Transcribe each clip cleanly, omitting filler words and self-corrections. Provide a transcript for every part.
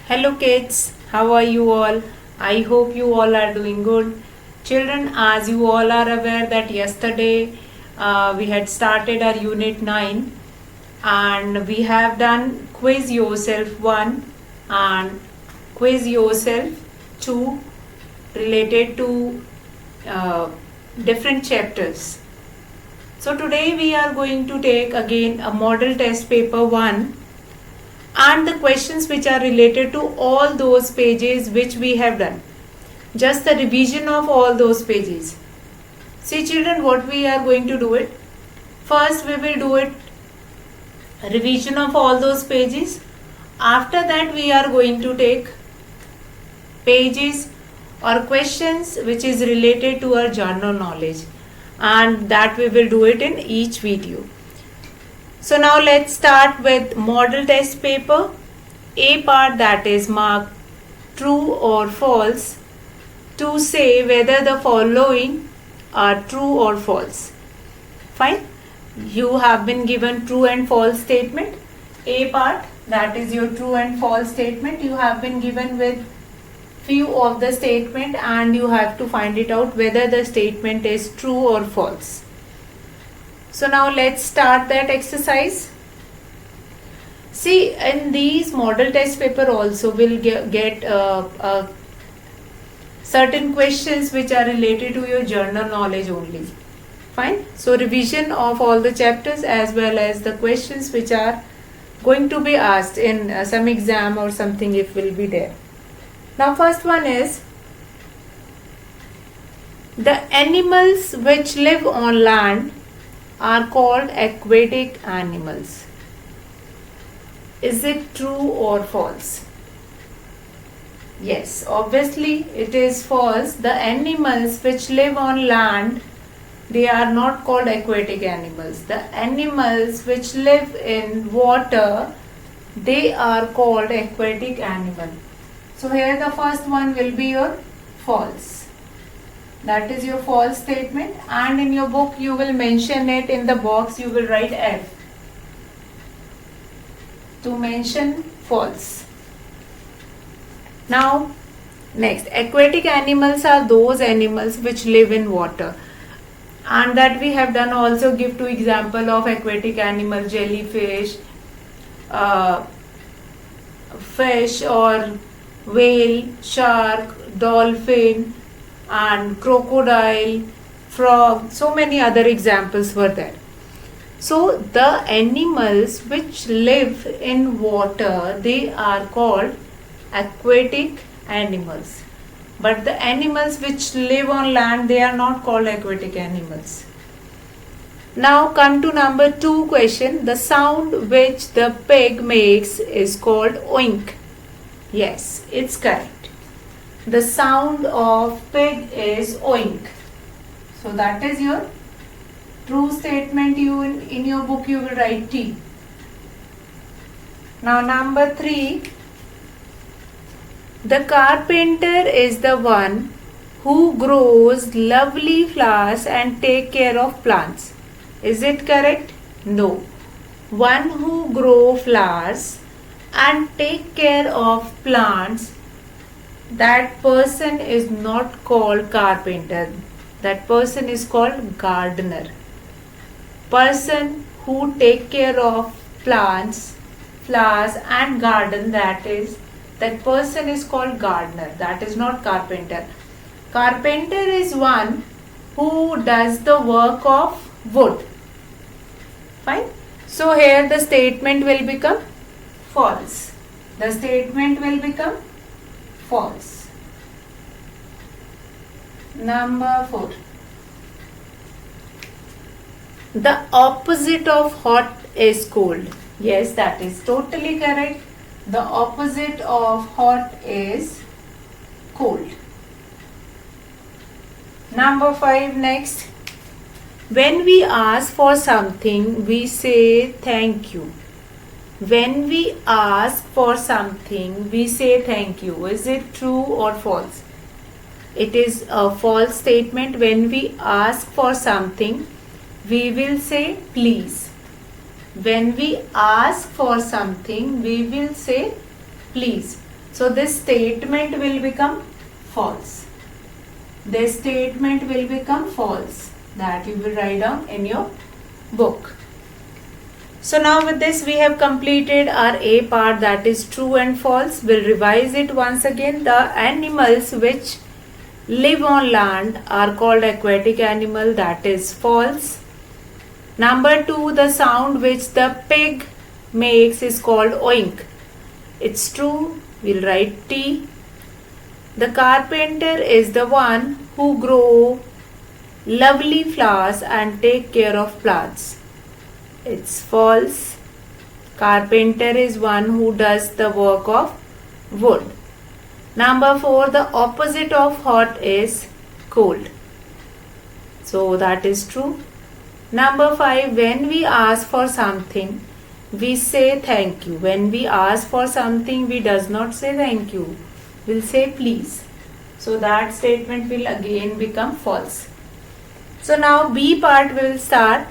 Hello kids, how are you all? I hope you all are doing good. Children, as you all are aware that yesterday we had started our unit 9 and we have done quiz yourself 1 and quiz yourself 2 related to uh, different chapters. So today we are going to take again a model test paper 1 and the questions which are related to all those pages which we have done. Just the revision of all those pages. See children, what we are going to do it. First we will do it revision of all those pages. After that we are going to take pages or questions which is related to our general knowledge, and that we will do it in each video. So now let's start with model test paper. A part, that is marked true or false to say whether the following are true or false. Fine. You have been given true and false statement. A part, that is your true and false statement. You have been given with few of the statement and you have to find it out whether the statement is true or false. So now let's start that exercise. See, in these model test paper also will get certain questions which are related to your general knowledge only. Fine. So revision of all the chapters as well as the questions which are going to be asked in some exam or something if will be there. Now first one is the animals which live on land are called aquatic animals. Is it true or false? Yes, obviously it is false. The animals which live on land, they are not called aquatic animals. The animals which live in water, they are called aquatic animal. So here the first one will be your false. That is your false statement, and in your book you will mention it in the box. You will write F to mention false. Now next, aquatic animals are those animals which live in water, and that we have done also give two example of aquatic animal: jellyfish, fish or whale, shark, dolphin and crocodile, frog. So many other examples were there. So the animals which live in water, they are called aquatic animals, but the animals which live on land, they are not called aquatic animals. Now come to number 2 question. The sound which the pig makes is called oink. Yes, it's correct. The sound of pig is oink. So that is your true statement. You in your book you will write T. Now number 3. The carpenter is the one who grows lovely flowers and take care of plants. Is it correct? No. One who grow flowers and take care of plants, that person is not called carpenter. That person is called gardener. Person who take care of plants, flowers and garden, that person is called gardener. That is not carpenter. Carpenter is one who does the work of wood. Fine. So here the statement will become false. The statement will become false. Number 4. The opposite of hot is cold. Yes, that is totally correct. The opposite of hot is cold. Number 5 next. When we ask for something, we say thank you. When we ask for something, we say thank you. Is it true or false? It is a false statement. When we ask for something, we will say please. When we ask for something, we will say please. So this statement will become false. This statement will become false. That you will write down in your book. So now with this we have completed our A part, that is true and false. We'll revise it once again. The animals which live on land are called aquatic animal, that is false. Number 2, the sound which the pig makes is called oink. It's true. We'll write T. The carpenter is the one who grow lovely flowers and take care of plants. It's false. Carpenter is one who does the work of wood. Number 4, the opposite of hot is cold. So that is true. Number 5, when we ask for something, we say thank you. When we ask for something, we does not say thank you. We'll say please. So that statement will again become false. So now B part will start.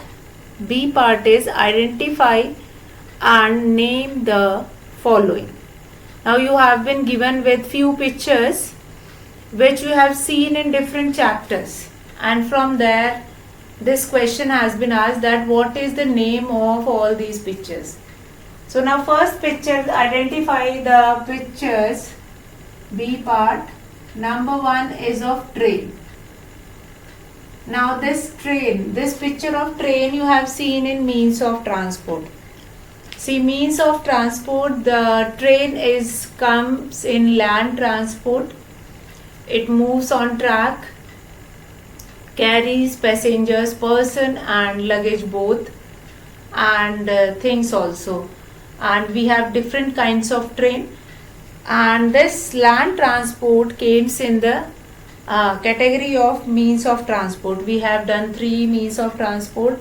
B part is identify and name the following. Now you have been given with few pictures which you have seen in different chapters, and from there this question has been asked that what is the name of all these pictures. So now first picture, identify the pictures. B part. Number 1 is of train. Now this train, this picture of train you have seen in means of transport. See, means of transport, the train comes in land transport. It moves on track, carries passengers, person and luggage both, and things also. And we have different kinds of train. And this land transport comes in the category of means of transport. We have done 3 means of transport: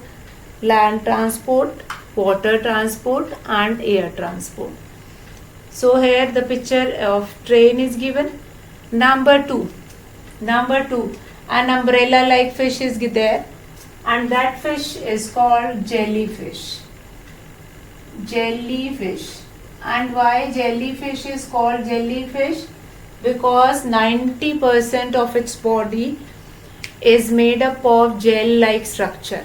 land transport, water transport and air transport. So here the picture of train is given. Number 2, an umbrella like fish is there, and that fish is called jellyfish. Jellyfish. And why jellyfish is called jellyfish? Because 90% of its body is made up of gel like structure,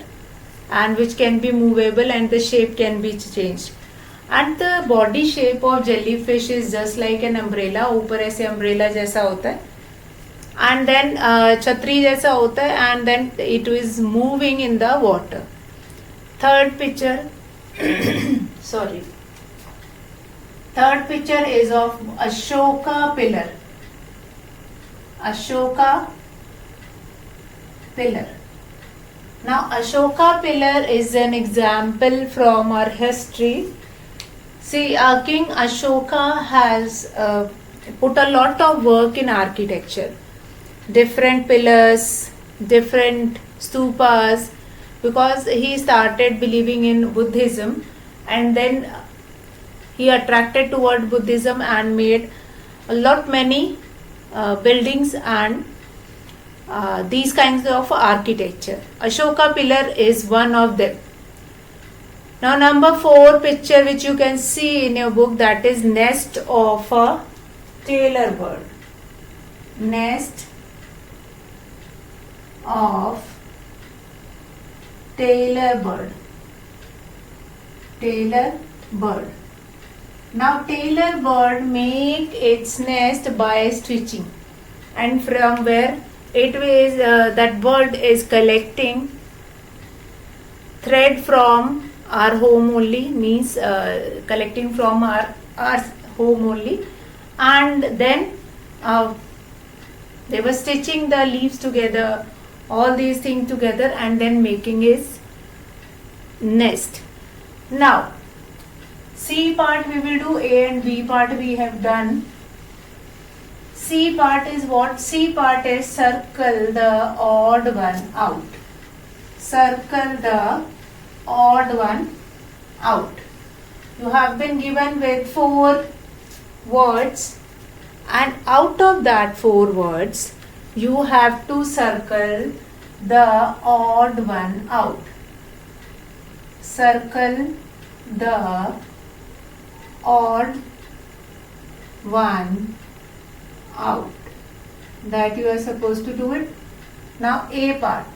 and which can be movable and the shape can be changed. And the body shape of jellyfish is just like an umbrella. ऊपर ऐसे umbrella जैसा होता है, and then छतरी जैसा होता है, and then it is moving in the water. Third picture sorry, third picture is of Ashoka pillar. Ashoka pillar. Now Ashoka pillar is an example from our history. See, King Ashoka has put a lot of work in architecture. Different pillars, different stupas, because he started believing in Buddhism, and then he attracted toward Buddhism and made many buildings and these kinds of architecture. Ashoka pillar is one of them. Now number 4 picture which you can see in your book, that is nest of a tailor bird. Nest of tailor bird. Tailor bird. Now tailor bird make its nest by stitching, and from where it is that bird is collecting thread from our home only, means collecting from our home only, and then they were stitching the leaves together, all these things together, and then making his nest. Now C part we will do, A and B part we have done. C part is what? C part is circle the odd one out. Circle the odd one out. You have been given with 4 words, and out of that 4 words you have to circle the odd one out. Circle the odd 1 out. That you are supposed to do it. Now A part.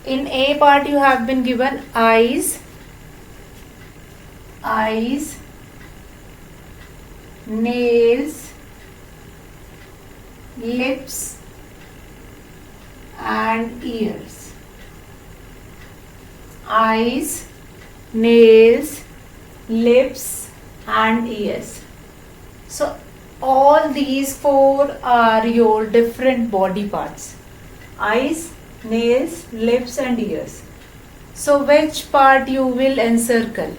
In A part you have been given eyes, nails, lips and ears. Eyes, nails, lips and ears. So all these four are your different body parts. Eyes, nails, lips and ears. So which part you will encircle?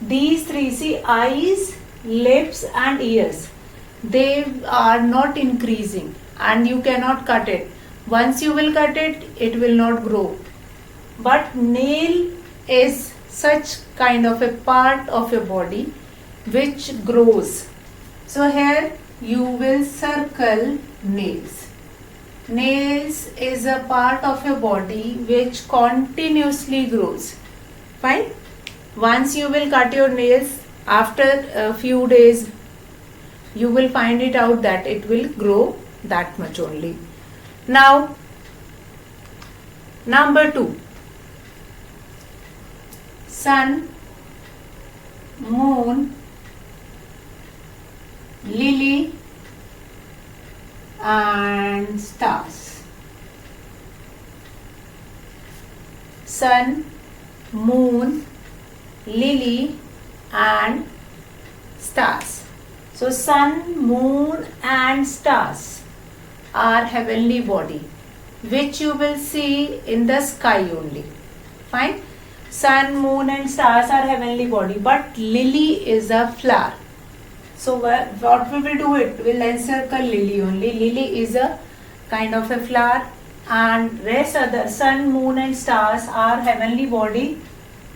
These three, see, eyes, lips and ears, they are not increasing and you cannot cut it. Once you will cut it, it will not grow. But nail is such kind of a part of your body which grows. So here you will circle nails. Nails is a part of your body which continuously grows. Fine? Once you will cut your nails, after a few days you will find it out that it will grow that much only. Now number 2, sun, moon, lily and stars. Sun, moon, lily and stars. So sun, moon and stars are heavenly body which you will see in the sky only. Fine? Sun, moon and stars are heavenly body, but lily is a flower. So what we will do, it will encircle lily only. Lily is a kind of a flower and rest other sun, moon and stars are heavenly body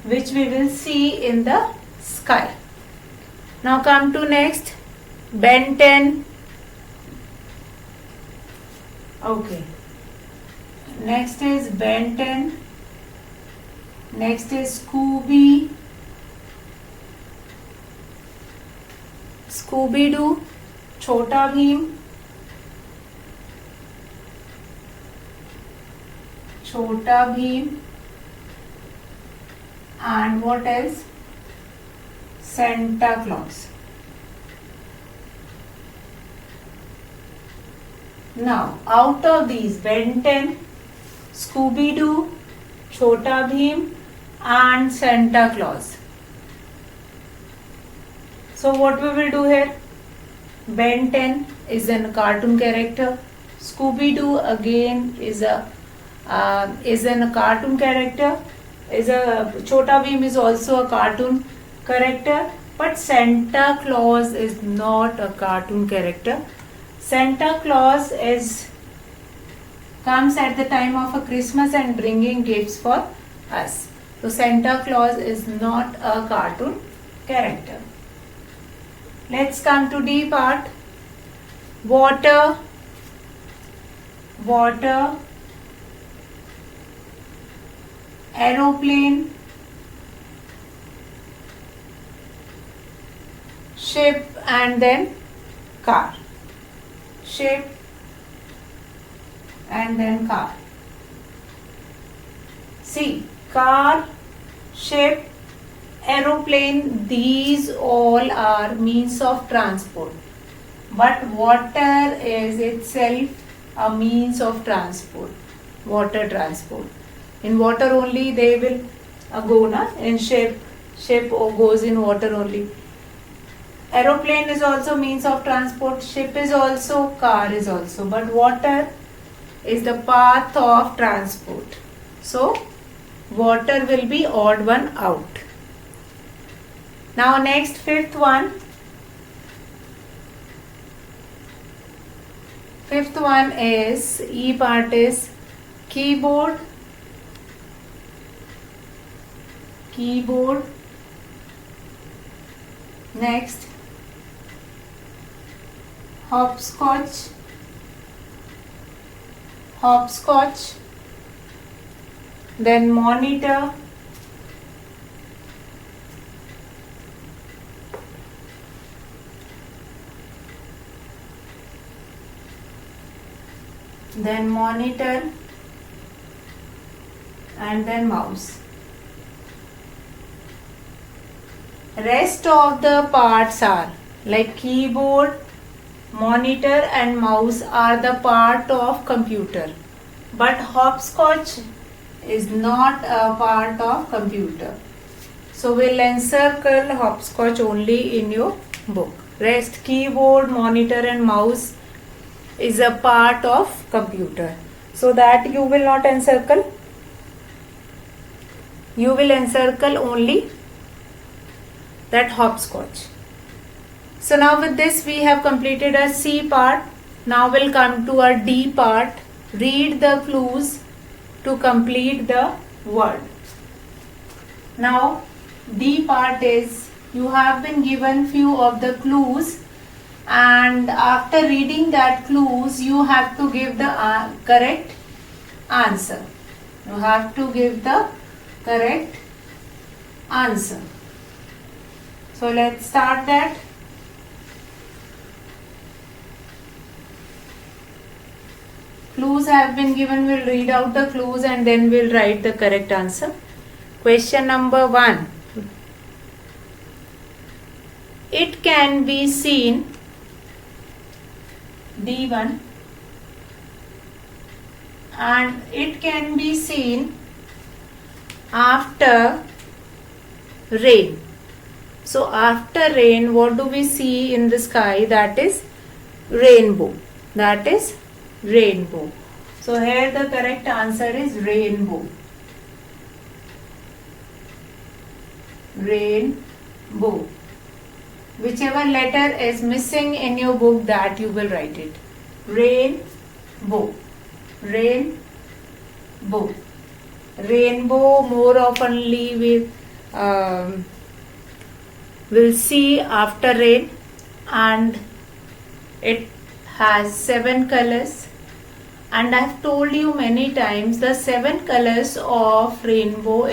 which we will see in the sky. Now come to next, Ben 10. Okay. Next is Ben 10. Next is Scooby. Scooby-Doo, Chhota Bheem, and what else? Santa Claus. Now out of these, Ben 10, Scooby-Doo, Chhota Bheem and Santa Claus. So what we will do here? Ben 10 is a cartoon character. Scooby-Doo again is a cartoon character. Chhota Bheem is also a cartoon character. But Santa Claus is not a cartoon character. Santa Claus comes at the time of a Christmas and bringing gifts for us. So Santa Claus is not a cartoon character. Let's come to D part. Water, aeroplane, ship and then car. Ship and then car. See, car, ship, aeroplane, these all are means of transport. But water is itself a means of transport. Water transport. In water only they will go, na? In ship goes in water only. Aeroplane is also means of transport. Ship is also, car is also. But water is the path of transport. So water will be odd one out. Now next, fifth one. Fifth one is, E part is keyboard, next hopscotch, then monitor, then monitor, and then mouse. Rest of the parts are like keyboard, monitor and mouse are the part of computer, but hopscotch is not a part of computer. So we'll encircle hopscotch only in your book. Rest keyboard, monitor and mouse is a part of computer. So that you will not encircle. You will encircle only that hopscotch. So now with this we have completed our C part. Now we'll come to our D part. Read the clues to complete the word. Now D part is you have been given few of the clues, and after reading that clues you have to give the correct answer. You have to give the correct answer. So let's start that. Clues have been given. We'll read out the clues and then we'll write the correct answer. Question number 1. It can be seen, D1, and it can be seen after rain. So after rain, what do we see in the sky? That is rainbow. That is rainbow. So here the correct answer is rainbow. Rainbow. Whichever letter is missing in your book, that you will write it. Rainbow. Rainbow. Rainbow more oftenly we'll see after rain, and it has 7 colors. And I've told you many times the 7 colors of rainbow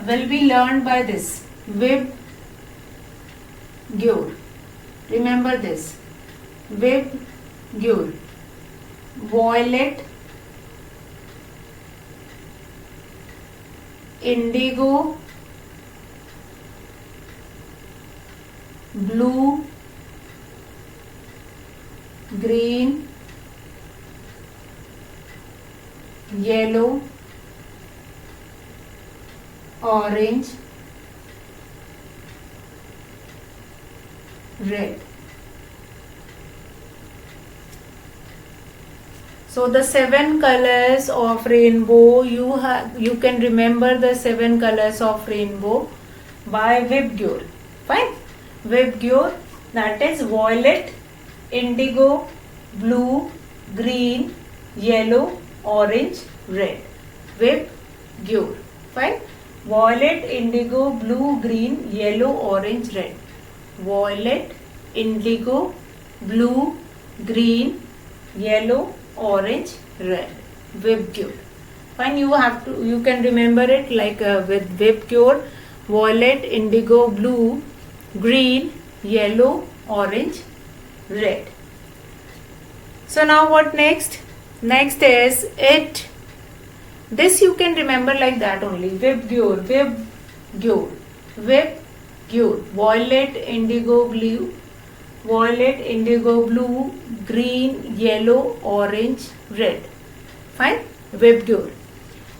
will be learned by this Vibgyor. Remember this. Vibgyor. Violet, indigo, blue, green, yellow, orange, red. So the 7 colors of rainbow, you can remember the 7 colors of rainbow by Vibgyor. Fine. Vibgyor, that is violet, indigo, blue, green, yellow, orange, red. Vibgyor. Fine. Violet, indigo, blue, green, yellow, orange, red. Violet, indigo, blue, green, yellow, orange, red. Vibgyor. Fine. You can remember it like with Vibgyor, violet, indigo, blue, green, yellow, orange, red. So now what next? Next is it. This you can remember like that only. Vibgyor, Vibgyor, Vibgyor. Violet, indigo, blue, violet, indigo, blue, green, yellow, orange, red. Fine. Vibgyor.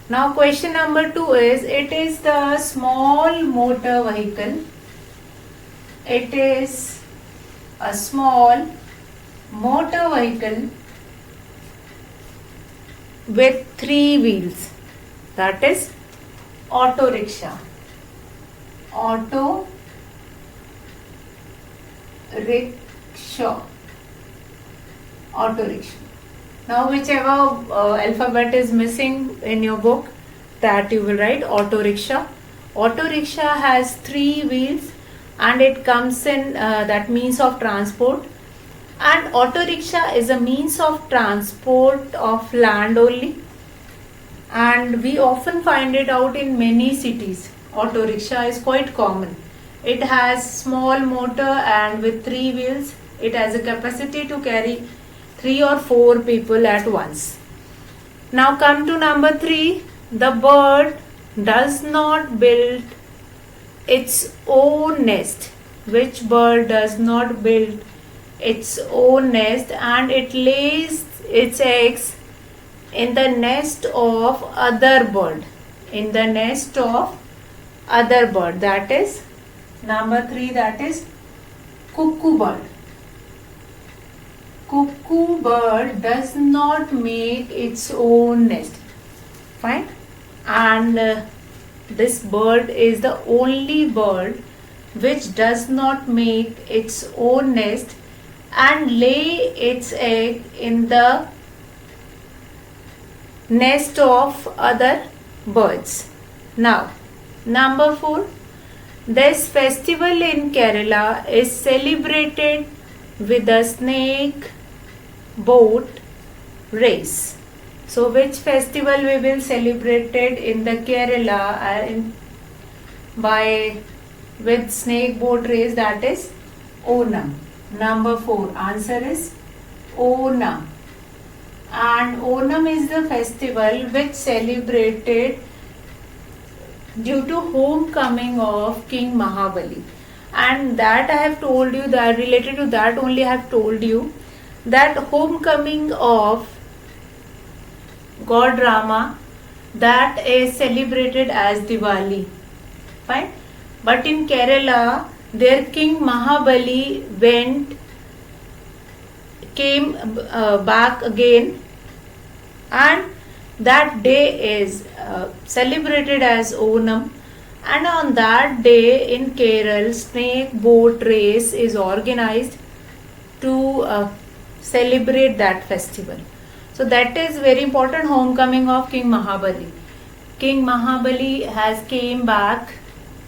Now question number 2 is, it is the small motor vehicle. It is a small motor vehicle with 3 wheels. That is auto rickshaw. Auto rickshaw. Auto rickshaw. Now whichever alphabet is missing in your book, that you will write auto rickshaw. Auto rickshaw has 3 wheels and it comes in that means of transport. And auto rickshaw is a means of transport of land only, and we often find it out in many cities. Auto rickshaw is quite common. It has small motor and with 3 wheels. It has a capacity to carry 3 or 4 people at once. Now come to number 3. The bird does not build its own nest. Which bird does not build its own nest and it lays its eggs in the nest of other bird? In the nest of other bird. That is number 3, that is cuckoo bird. Cuckoo bird does not make its own nest. Fine. And this bird is the only bird which does not make its own nest and lay its egg in the nest of other birds. Now, number 4. This festival in Kerala is celebrated with a snake boat race. So, which festival we will celebrate it in the Kerala with snake boat race? That is Onam. Number 4. Answer is Onam. And Onam is the festival which celebrated due to homecoming of King Mahabali. And that I have told you, that related to that only I have told you, that homecoming of God Rama, that is celebrated as Diwali. Fine. But in Kerala, their King Mahabali came back again, and that day is celebrated as Onam. And on that day in Kerala, snake boat race is organized to celebrate that festival. So that is very important, homecoming of King Mahabali. King Mahabali has came back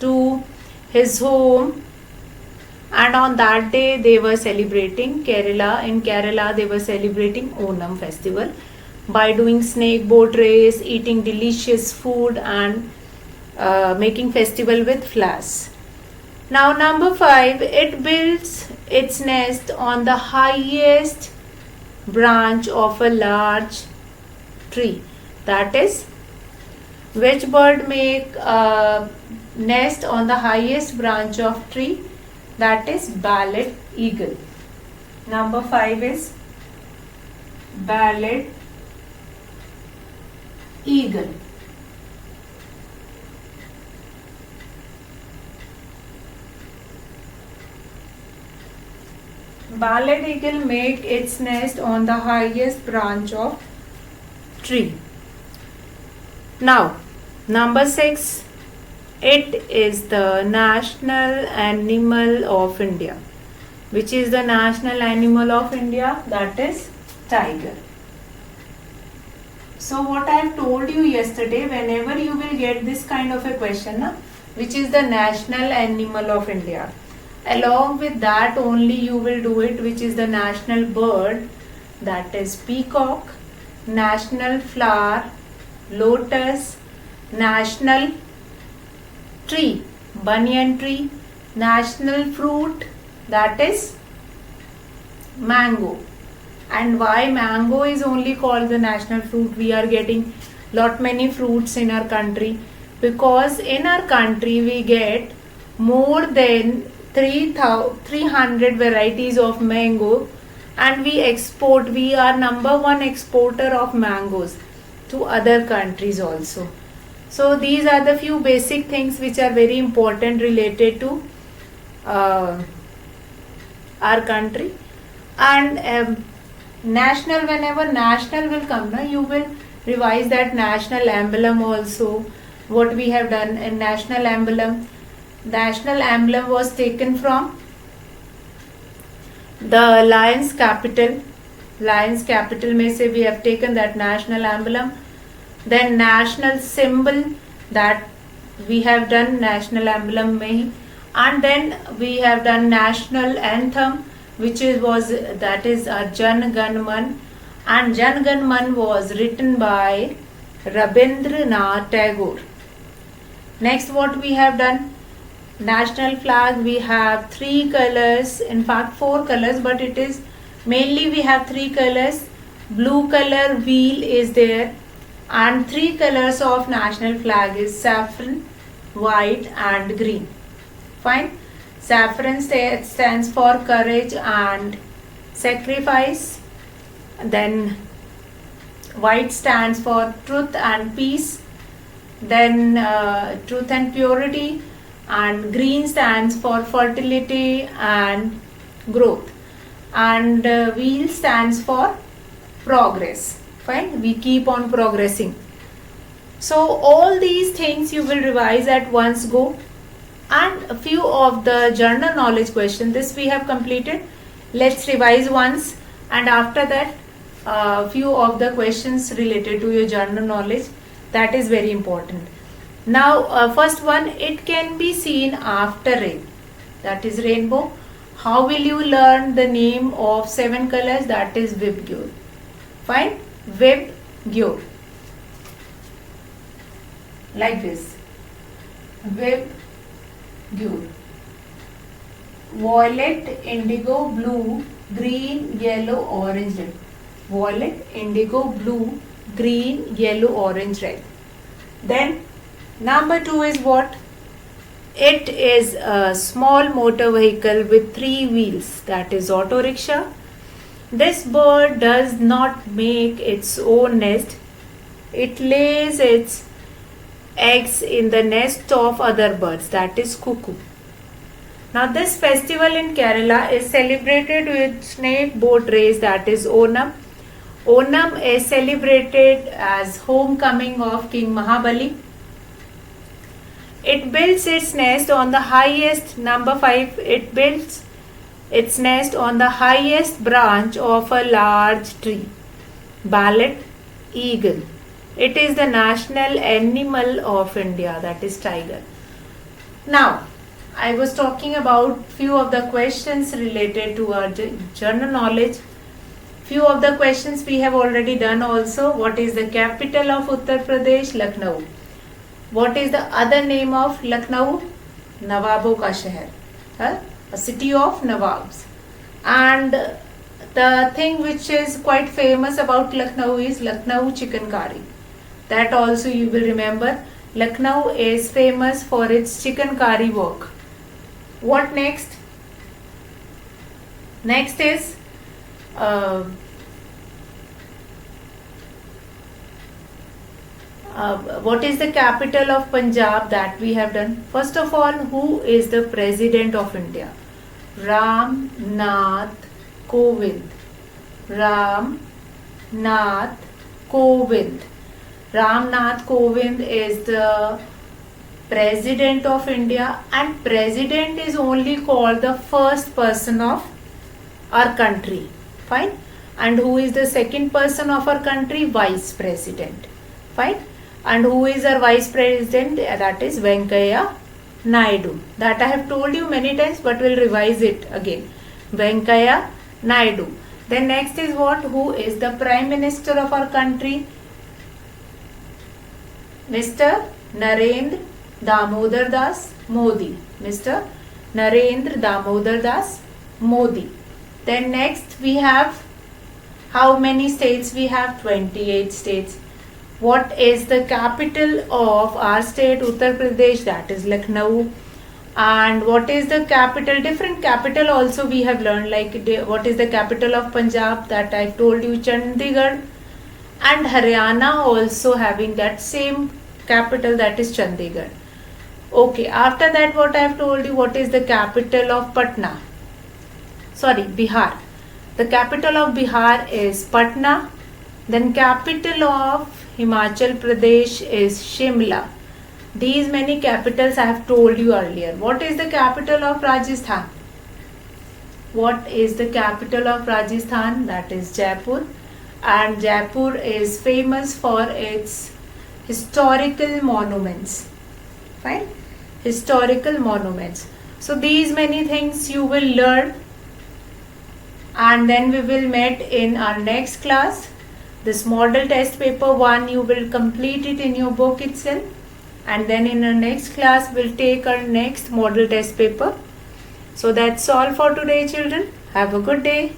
to his home, and on that day they were celebrating Kerala. In Kerala they were celebrating Onam festival by doing snake boat race, eating delicious food, and making festival with flowers. Now number 5, it builds its nest on the highest branch of a large tree. That is, which bird make a nest on the highest branch of tree? That is bald eagle. Number 5 is bald eagle. Bald eagle make its nest on the highest branch of tree. Now, number 6, it is the national animal of India. Which is the national animal of India? That is tiger. So what I have told you yesterday, whenever you will get this kind of a question, which is the national animal of India, along with that only you will do it, which is the national bird, that is peacock, national flower, lotus, national tree, banyan tree, national fruit, that is mango. And why mango is only called the national fruit? We are getting lot many fruits in our country, because in our country we get more than 300 varieties of mango, and we are number 1 exporter of mangoes to other countries also. So these are the few basic things which are very important related to our country. And national, whenever national will come, you will revise that national emblem also. What we have done in national emblem. National emblem was taken from the Lions capital. Lions capital में से we have taken that national emblem. Then national symbol, that we have done national emblem में ही. And then we have done national anthem, which that is Jan Gan Man, and Jan Gan Man was written by Rabindranath Tagore. Next, what we have done, national flag, we have 3 colors, in fact 4 colors, but it is Mainly we have three colors. Blue color wheel is there, and three colors of national flag is saffron, white and green. Fine. Saffron stands for courage and sacrifice. Then white stands for truth and peace. Then truth and purity. And green stands for fertility and growth. And wheel stands for progress. Fine. We keep on progressing. So all these things you will revise at once go. And a few of the general knowledge questions, this we have completed. Let's revise once, and after that few of the questions related to your general knowledge, that is very important. Now first one, it can be seen after rain, that is rainbow. How will you learn the name of 7 colors? That is Vibgyor. Fine. Vibgyor, like this. Vibgyor. Violet, indigo, blue, green, yellow, orange, red. Violet, indigo, blue, green, yellow, orange, red. Then number 2 is what? It is a small motor vehicle with 3 wheels, that is auto rickshaw. This bird does not make its own nest. It lays its eggs in the nest of other birds, that is cuckoo. Now this festival in Kerala is celebrated with snake boat race, that is Onam. Onam is celebrated as homecoming of King Mahabali. It builds its nest on the highest, number 5, it builds its nest on the highest branch of a large tree. Ballot, eagle. It is the national animal of India, that is tiger. Now, I was talking about few of the questions related to our general knowledge. Few of the questions we have already done also. What is the capital of Uttar Pradesh? Lucknow. What is the other name of Lucknow? Nawabo ka Shahar. A city of Nawabs. And the thing which is quite famous about Lucknow is Lucknow chicken curry. That also you will remember. Lucknow is famous for its chicken curry work. What next? Next is what is the capital of Punjab? That we have done. First of all, who is the President of India? Ram Nath Kovind. Ram Nath Kovind. Ram Nath Kovind is the President of India, and President is only called the first person of our country. Fine. And who is the second person of our country? Vice President. Fine. And who is our Vice President? That is Venkaiah Naidu. That I have told you many times, but we'll revise it again. Venkaiah Naidu. Then next is what? Who is the Prime Minister of our country? Mr. Narendra Damodar Das Modi. Mr. Narendra Damodar Das Modi. Then next we have, how many states we have? 28 states. What is the capital of our state? Uttar Pradesh, that is Lucknow. And what is the capital? Different capital also we have learned, like what is the capital of Punjab? That I told you, Chandigarh. And Haryana also having that same capital, that is Chandigarh. Okay, after that what I have told you, what is the capital of Patna? Sorry, Bihar. The capital of Bihar is Patna. Then capital of Himachal Pradesh is Shimla. These many capitals I have told you earlier. What is the capital of Rajasthan? What is the capital of Rajasthan? That is Jaipur. And Jaipur is famous for its historical monuments. Fine? Historical monuments. So these many things you will learn, and then we will meet in our next class. This model test paper 1, you will complete it in your book itself, and then in our next class we'll take our next model test paper. So that's all for today, children. Have a good day.